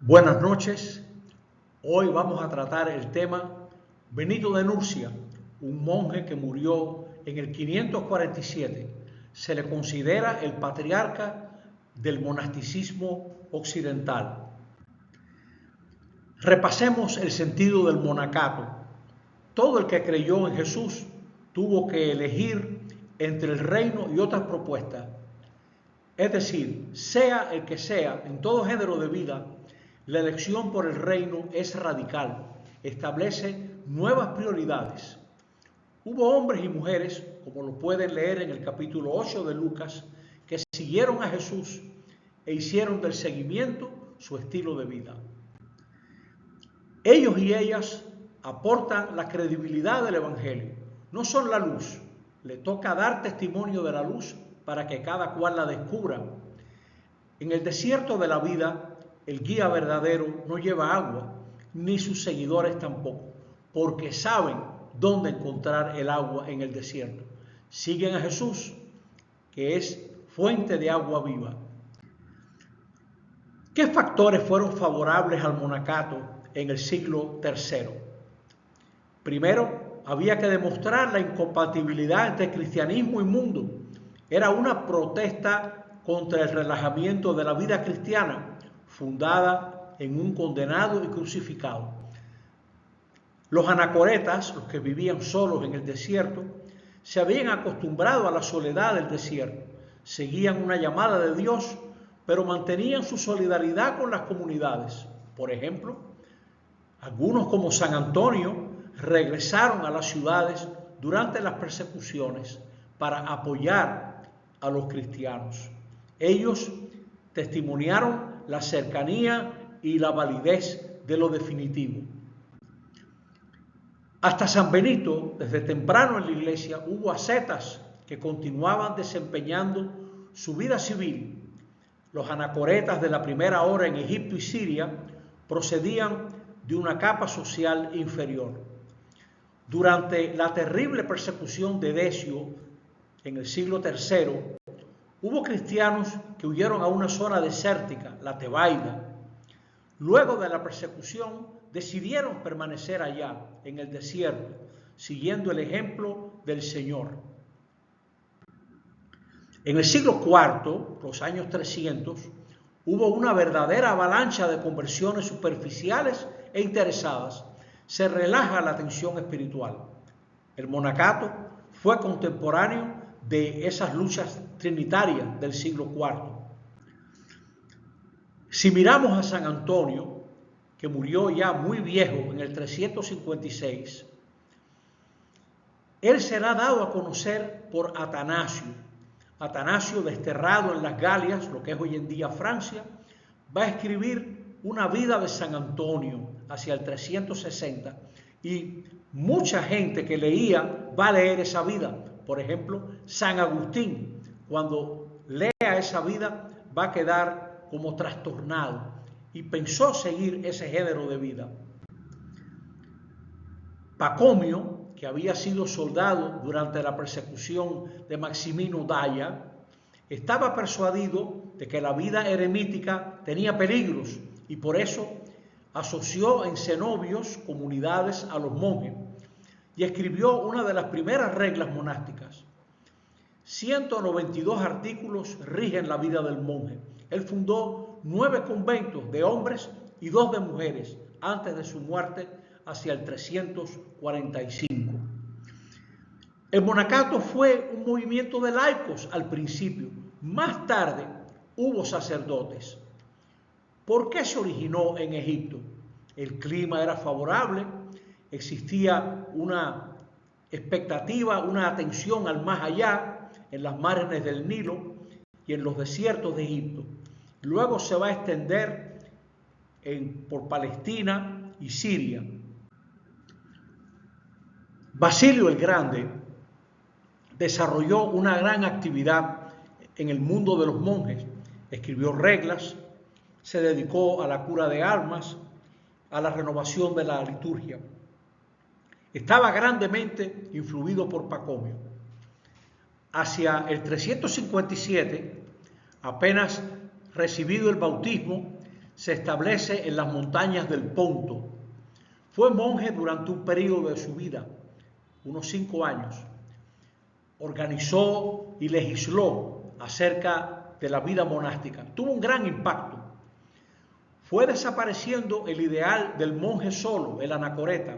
Buenas noches. Hoy vamos a tratar el tema Benito de Nursia, un monje que murió en el 547. Se le considera el patriarca del monasticismo occidental. Repasemos el sentido del monacato. Todo el que creyó en Jesús tuvo que elegir entre el reino y otras propuestas. Es decir, sea el que sea, en todo género de vida, la elección por el reino es radical, establece nuevas prioridades. Hubo hombres y mujeres, como lo pueden leer en el capítulo 8 de Lucas, que siguieron a Jesús e hicieron del seguimiento su estilo de vida. Ellos y ellas aportan la credibilidad del Evangelio, no son la luz, le toca dar testimonio de la luz para que cada cual la descubra. En el desierto de la vida, el guía verdadero no lleva agua, ni sus seguidores tampoco, porque saben dónde encontrar el agua en el desierto. Siguen a Jesús, que es fuente de agua viva. ¿Qué factores fueron favorables al monacato en el siglo III? Primero, había que demostrar la incompatibilidad entre cristianismo y mundo. Era una protesta contra el relajamiento de la vida cristiana, fundada en un condenado y crucificado. Los anacoretas, los que vivían solos en el desierto, se habían acostumbrado a la soledad del desierto, seguían una llamada de Dios, pero mantenían su solidaridad con las comunidades. Por ejemplo, algunos como San Antonio regresaron a las ciudades durante las persecuciones para apoyar a los cristianos. Ellos testimoniaron la cercanía y la validez de lo definitivo. Hasta San Benito, desde temprano en la iglesia, hubo ascetas que continuaban desempeñando su vida civil. Los anacoretas de la primera hora en Egipto y Siria procedían de una capa social inferior. Durante la terrible persecución de Decio en el siglo III, hubo cristianos que huyeron a una zona desértica, la Tebaida. Luego de la persecución, decidieron permanecer allá, en el desierto, siguiendo el ejemplo del Señor. En el siglo IV, los años 300, hubo una verdadera avalancha de conversiones superficiales e interesadas. Se relaja la tensión espiritual. El monacato fue contemporáneo de esas luchas trinitarias del siglo IV. Si miramos a San Antonio, que murió ya muy viejo en el 356, él será dado a conocer por Atanasio. Atanasio, desterrado en las Galias, lo que es hoy en día Francia, va a escribir una vida de San Antonio hacia el 360 y mucha gente que leía va a leer esa vida. Por ejemplo, San Agustín, cuando lea esa vida, va a quedar como trastornado y pensó seguir ese género de vida. Pacomio, que había sido soldado durante la persecución de Maximino Daia, estaba persuadido de que la vida eremítica tenía peligros y por eso asoció en cenobios, comunidades, a los monjes y escribió una de las primeras reglas monásticas. 192 artículos rigen la vida del monje. Él fundó 9 conventos de hombres y 2 de mujeres antes de su muerte hacia el 345. El monacato fue un movimiento de laicos al principio. Más tarde hubo sacerdotes. ¿Por qué se originó en Egipto? El clima era favorable, existía una expectativa, una atención al más allá, en las márgenes del Nilo y en los desiertos de Egipto. Luego se va a extender por Palestina y Siria. Basilio el Grande desarrolló una gran actividad en el mundo de los monjes. Escribió reglas, se dedicó a la cura de almas, a la renovación de la liturgia. Estaba grandemente influido por Pacomio. Hacia el 357, apenas recibido el bautismo, se establece en las montañas del Ponto. Fue monje durante un periodo de su vida, unos 5 años. Organizó y legisló acerca de la vida monástica. Tuvo un gran impacto. Fue desapareciendo el ideal del monje solo, el anacoreta.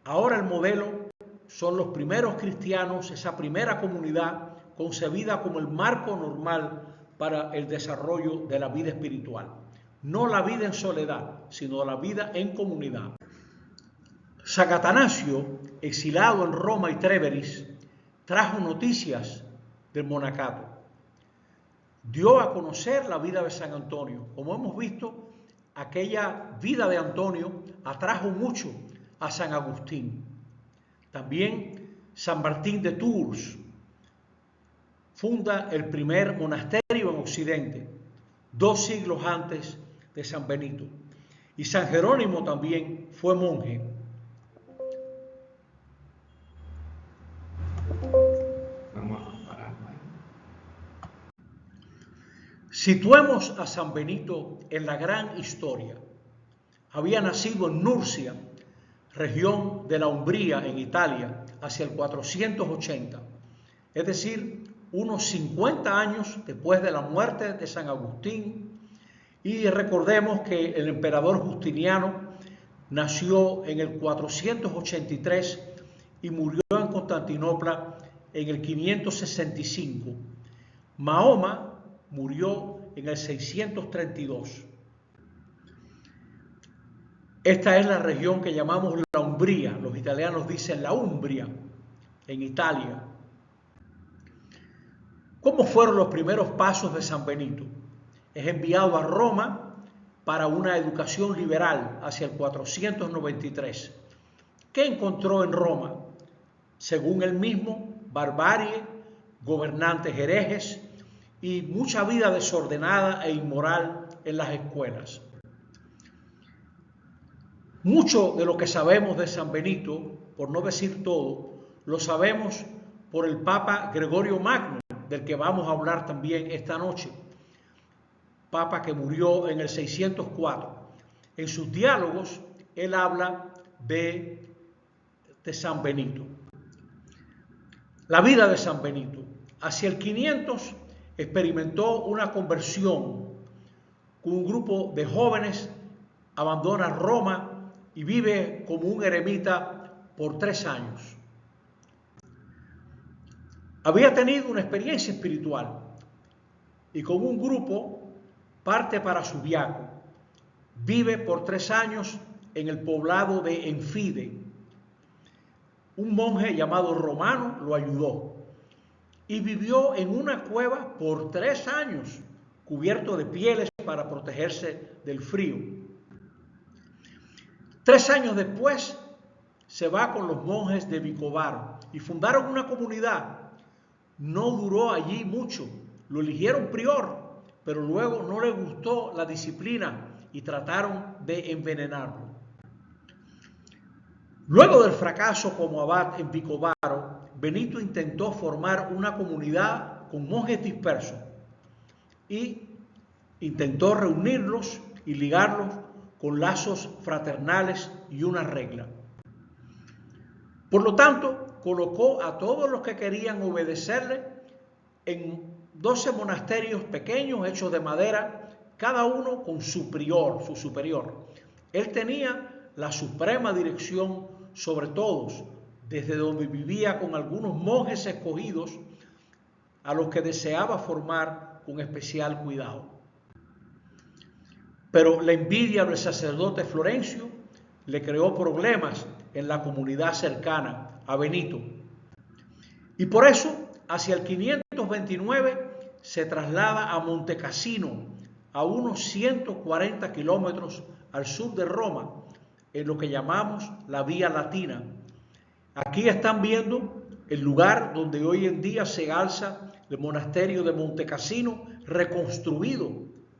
Ahora el modelo son los primeros cristianos, esa primera comunidad concebida como el marco normal para el desarrollo de la vida espiritual. No la vida en soledad, sino la vida en comunidad. San Atanasio, exilado en Roma y Tréveris, trajo noticias del monacato. Dio a conocer la vida de San Antonio. Como hemos visto, aquella vida de Antonio atrajo mucho a San Agustín. También San Martín de Tours funda el primer monasterio en Occidente, 2 siglos antes de San Benito. Y San Jerónimo también fue monje. Situemos a San Benito en la gran historia. Había nacido en Nurcia, región de la Umbría en Italia, hacia el 480, es decir, unos 50 años después de la muerte de San Agustín. Y recordemos que el emperador Justiniano nació en el 483 y murió en Constantinopla en el 565. Mahoma murió en el 632. Esta es la región que llamamos la Umbría. Los italianos dicen la Umbria, en Italia. ¿Cómo fueron los primeros pasos de San Benito? Es enviado a Roma para una educación liberal hacia el 493. ¿Qué encontró en Roma? Según él mismo, barbarie, gobernantes herejes y mucha vida desordenada e inmoral en las escuelas. Mucho de lo que sabemos de San Benito, por no decir todo, lo sabemos por el Papa Gregorio Magno, del que vamos a hablar también esta noche. Papa que murió en el 604. En sus diálogos, él habla de San Benito. La vida de San Benito. Hacia el 500 experimentó una conversión. Con un grupo de jóvenes abandona Roma y vive como un eremita por 3 años. Había tenido una experiencia espiritual y con un grupo parte para Subiaco. Vive por 3 años en el poblado de Enfide. Un monje llamado Romano lo ayudó y vivió en una cueva por 3 años, cubierto de pieles para protegerse del frío. 3 años después se va con los monjes de Vicovaro y fundaron una comunidad. No duró allí mucho, lo eligieron prior, pero luego no le gustó la disciplina y trataron de envenenarlo. Luego del fracaso como abad en Vicovaro, Benito intentó formar una comunidad con monjes dispersos y intentó reunirlos y ligarlos con lazos fraternales y una regla. Por lo tanto, colocó a todos los que querían obedecerle en 12 monasterios pequeños hechos de madera, cada uno con su prior, su superior. Él tenía la suprema dirección sobre todos, desde donde vivía con algunos monjes escogidos a los que deseaba formar con especial cuidado. Pero la envidia del sacerdote Florencio le creó problemas en la comunidad cercana a Benito. Y por eso, hacia el 529, se traslada a Montecassino, a unos 140 kilómetros al sur de Roma, en lo que llamamos la Vía Latina. Aquí están viendo el lugar donde hoy en día se alza el monasterio de Montecassino, reconstruido,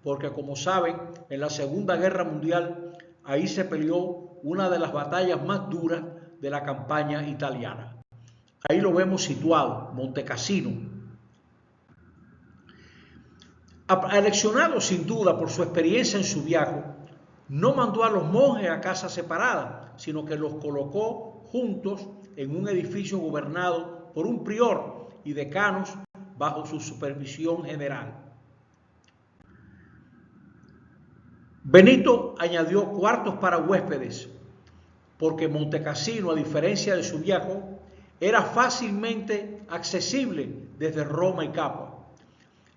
porque como saben, en la Segunda Guerra Mundial, ahí se peleó una de las batallas más duras de la campaña italiana. Ahí lo vemos situado, Montecassino. Aleccionado sin duda por su experiencia en su viaje, no mandó a los monjes a casas separadas, sino que los colocó juntos en un edificio gobernado por un prior y decanos bajo su supervisión general. Benito añadió cuartos para huéspedes, porque Montecassino, a diferencia de su viaje, era fácilmente accesible desde Roma y Capua.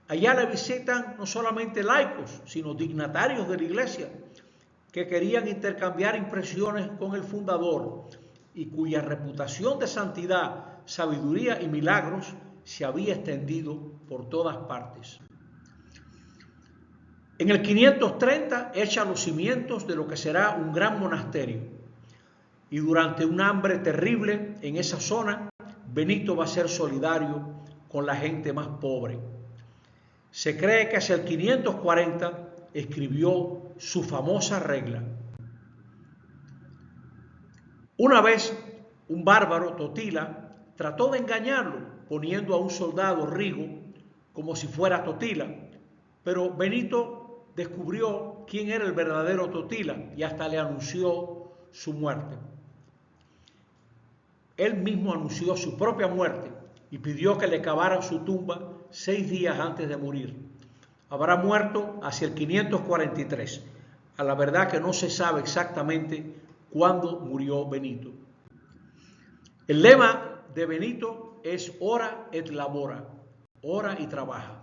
Allá le visitan no solamente laicos, sino dignatarios de la iglesia, que querían intercambiar impresiones con el fundador y cuya reputación de santidad, sabiduría y milagros se había extendido por todas partes. En el 530 echa los cimientos de lo que será un gran monasterio, y durante un hambre terrible en esa zona, Benito va a ser solidario con la gente más pobre. Se cree que hacia el 540 escribió su famosa regla. Una vez un bárbaro, Totila, trató de engañarlo poniendo a un soldado Rigo como si fuera Totila, pero Benito descubrió quién era el verdadero Totila y hasta le anunció su muerte. Él mismo anunció su propia muerte y pidió que le cavaran su tumba 6 días antes de morir. Habrá muerto hacia el 543. A la verdad que no se sabe exactamente cuándo murió Benito. El lema de Benito es ora et labora, ora y trabaja.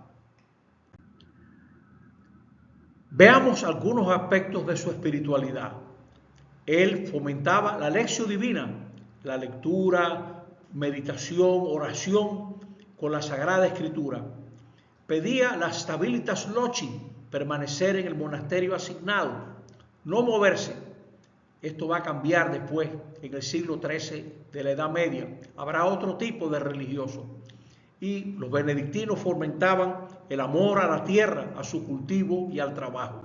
Veamos algunos aspectos de su espiritualidad. Él fomentaba la lectio divina, la lectura, meditación, oración con la Sagrada Escritura. Pedía la stabilitas loci, permanecer en el monasterio asignado, no moverse. Esto va a cambiar después, en el siglo XIII de la Edad Media. Habrá otro tipo de religioso. Y los benedictinos fomentaban el amor a la tierra, a su cultivo y al trabajo.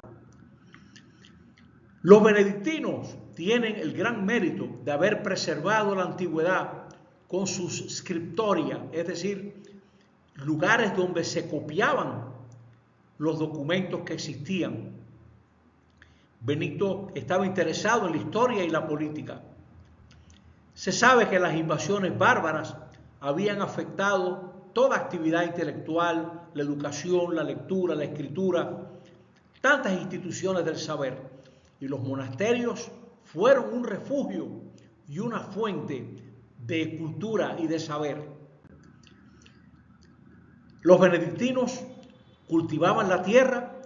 Los benedictinos tienen el gran mérito de haber preservado la antigüedad con sus scriptoria, es decir, lugares donde se copiaban los documentos que existían. Benito estaba interesado en la historia y la política. Se sabe que las invasiones bárbaras habían afectado toda actividad intelectual, la educación, la lectura, la escritura, tantas instituciones del saber. Y los monasterios fueron un refugio y una fuente de cultura y de saber. Los benedictinos cultivaban la tierra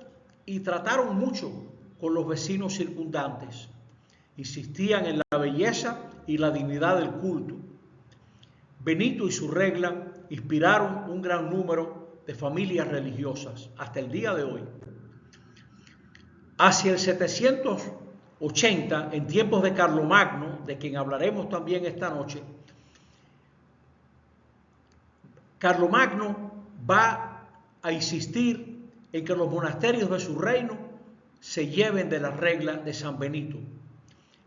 y trataron mucho con los vecinos circundantes. Insistían en la belleza y la dignidad del culto. Benito y su regla inspiraron un gran número de familias religiosas hasta el día de hoy. Hacia el 780, en tiempos de Carlomagno, de quien hablaremos también esta noche, Carlomagno va a insistir en que los monasterios de su reino se lleven de la regla de San Benito.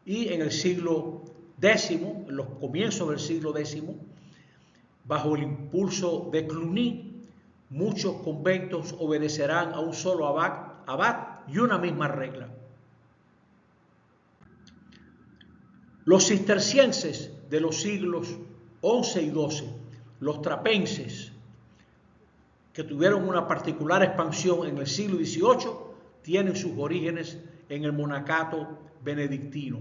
Y en el siglo X, en los comienzos del siglo X, bajo el impulso de Cluny, muchos conventos obedecerán a un solo abad y una misma regla. Los cistercienses de los siglos XI y XII, los trapenses, que tuvieron una particular expansión en el siglo XVIII, tienen sus orígenes en el monacato benedictino.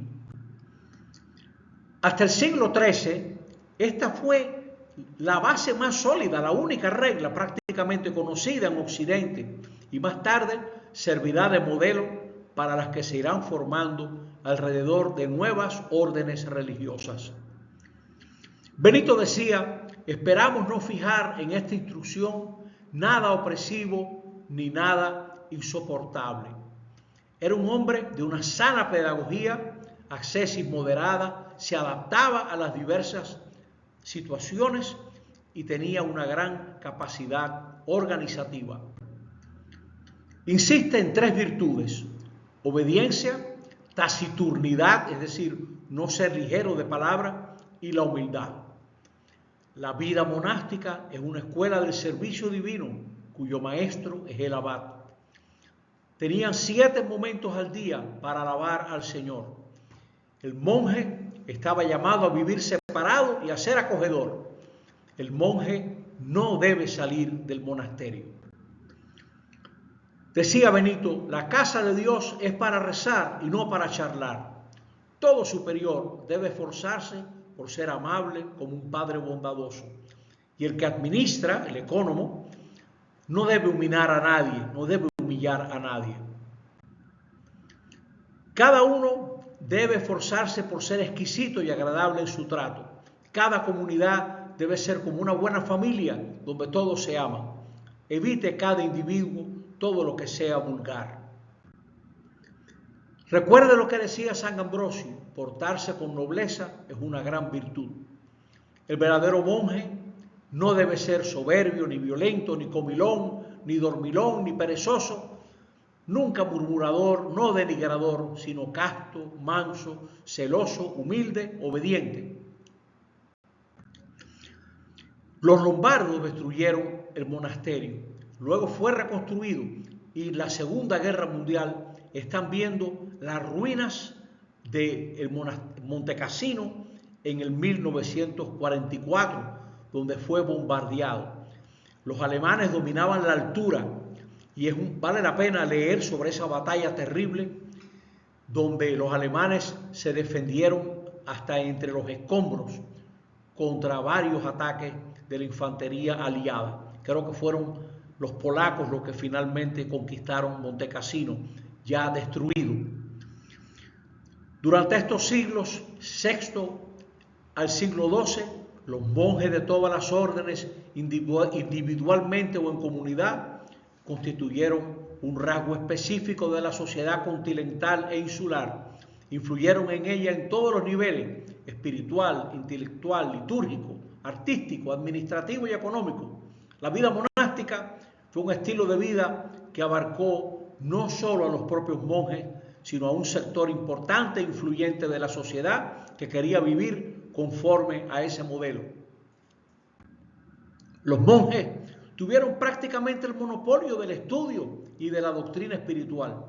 Hasta el siglo XIII, esta fue la base más sólida, la única regla prácticamente conocida en Occidente, y más tarde servirá de modelo para las que se irán formando alrededor de nuevas órdenes religiosas. Benito decía: esperamos no fijar en esta instrucción nada opresivo ni nada insoportable. Era un hombre de una sana pedagogía, ascesis moderada, se adaptaba a las diversas situaciones y tenía una gran capacidad organizativa. Insiste en 3 virtudes: obediencia, taciturnidad, es decir, no ser ligero de palabra, y la humildad. La vida monástica es una escuela del servicio divino, cuyo maestro es el abad. tenían 7 momentos al día para alabar al Señor. El monje estaba llamado a vivir separado y a ser acogedor. El monje no debe salir del monasterio. Decía Benito, la casa de Dios es para rezar y no para charlar. Todo superior debe esforzarse por ser amable como un padre bondadoso. Y el que administra, el ecónomo, no debe humillar a nadie, no debe humillar a nadie. Cada uno debe esforzarse por ser exquisito y agradable en su trato. Cada comunidad debe ser como una buena familia donde todos se aman. Evite cada individuo todo lo que sea vulgar. Recuerde lo que decía San Ambrosio, portarse con nobleza es una gran virtud. El verdadero monje no debe ser soberbio, ni violento, ni comilón, ni dormilón, ni perezoso, nunca murmurador, no denigrador, sino casto, manso, celoso, humilde, obediente. Los lombardos destruyeron el monasterio. Luego fue reconstruido y en la Segunda Guerra Mundial están viendo las ruinas del Monte Cassino en el 1944, donde fue bombardeado. Los alemanes dominaban la altura y vale la pena leer sobre esa batalla terrible donde los alemanes se defendieron hasta entre los escombros contra varios ataques de la infantería aliada. Creo que fueron los polacos los que finalmente conquistaron Monte Cassino, ya destruido. Durante estos siglos, VI al siglo XII, los monjes de todas las órdenes, individualmente o en comunidad, constituyeron un rasgo específico de la sociedad continental e insular. Influyeron en ella en todos los niveles, espiritual, intelectual, litúrgico, artístico, administrativo y económico. La vida monástica fue un estilo de vida que abarcó no solo a los propios monjes, sino a un sector importante e influyente de la sociedad que quería vivir conforme a ese modelo. Los monjes tuvieron prácticamente el monopolio del estudio y de la doctrina espiritual.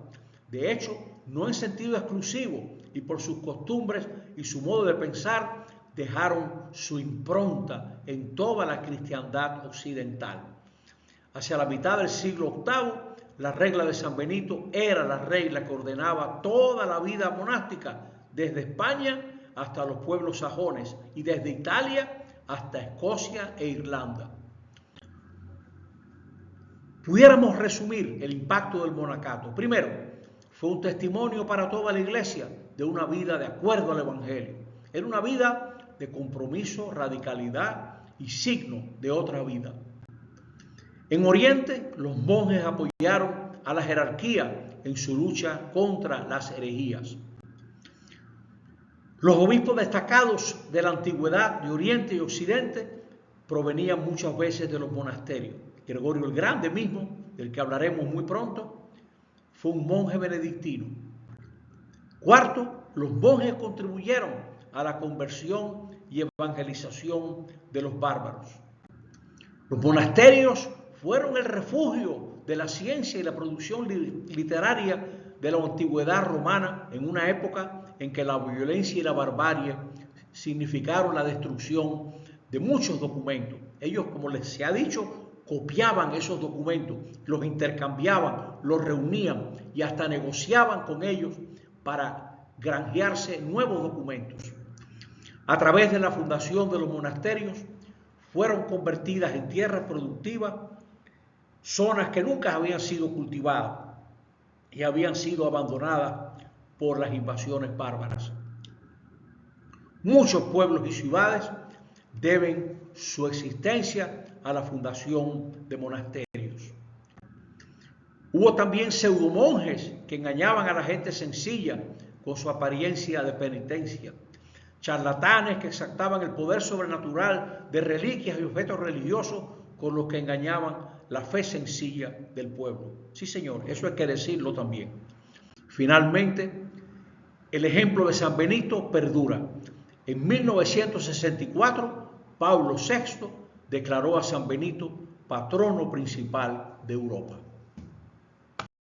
De hecho, no en sentido exclusivo, y por sus costumbres y su modo de pensar, dejaron su impronta en toda la cristiandad occidental. Hacia la mitad del siglo VIII, la regla de San Benito era la regla que ordenaba toda la vida monástica, desde España hasta los pueblos sajones y desde Italia hasta Escocia e Irlanda. Pudiéramos resumir el impacto del monacato. Primero, fue un testimonio para toda la iglesia de una vida de acuerdo al Evangelio. Era una vida de compromiso, radicalidad y signo de otra vida. En Oriente, los monjes apoyaron a la jerarquía en su lucha contra las herejías. Los obispos destacados de la antigüedad de Oriente y Occidente provenían muchas veces de los monasterios. Gregorio el Grande mismo, del que hablaremos muy pronto, fue un monje benedictino. Cuarto, los monjes contribuyeron a la conversión y evangelización de los bárbaros. Los monasterios fueron el refugio de la ciencia y la producción literaria de la antigüedad romana en una época en que la violencia y la barbarie significaron la destrucción de muchos documentos. Ellos, como les se ha dicho, copiaban esos documentos, los intercambiaban, los reunían y hasta negociaban con ellos para granjearse nuevos documentos. A través de la fundación de los monasterios fueron convertidas en tierras productivas zonas que nunca habían sido cultivadas y habían sido abandonadas por las invasiones bárbaras. Muchos pueblos y ciudades deben su existencia a la fundación de monasterios. Hubo también pseudomonjes que engañaban a la gente sencilla con su apariencia de penitencia, charlatanes que exaltaban el poder sobrenatural de reliquias y objetos religiosos con los que engañaban la fe sencilla del pueblo. Sí, señor, eso hay que decirlo también. Finalmente, el ejemplo de San Benito perdura. En 1964, Pablo VI declaró a San Benito patrono principal de Europa.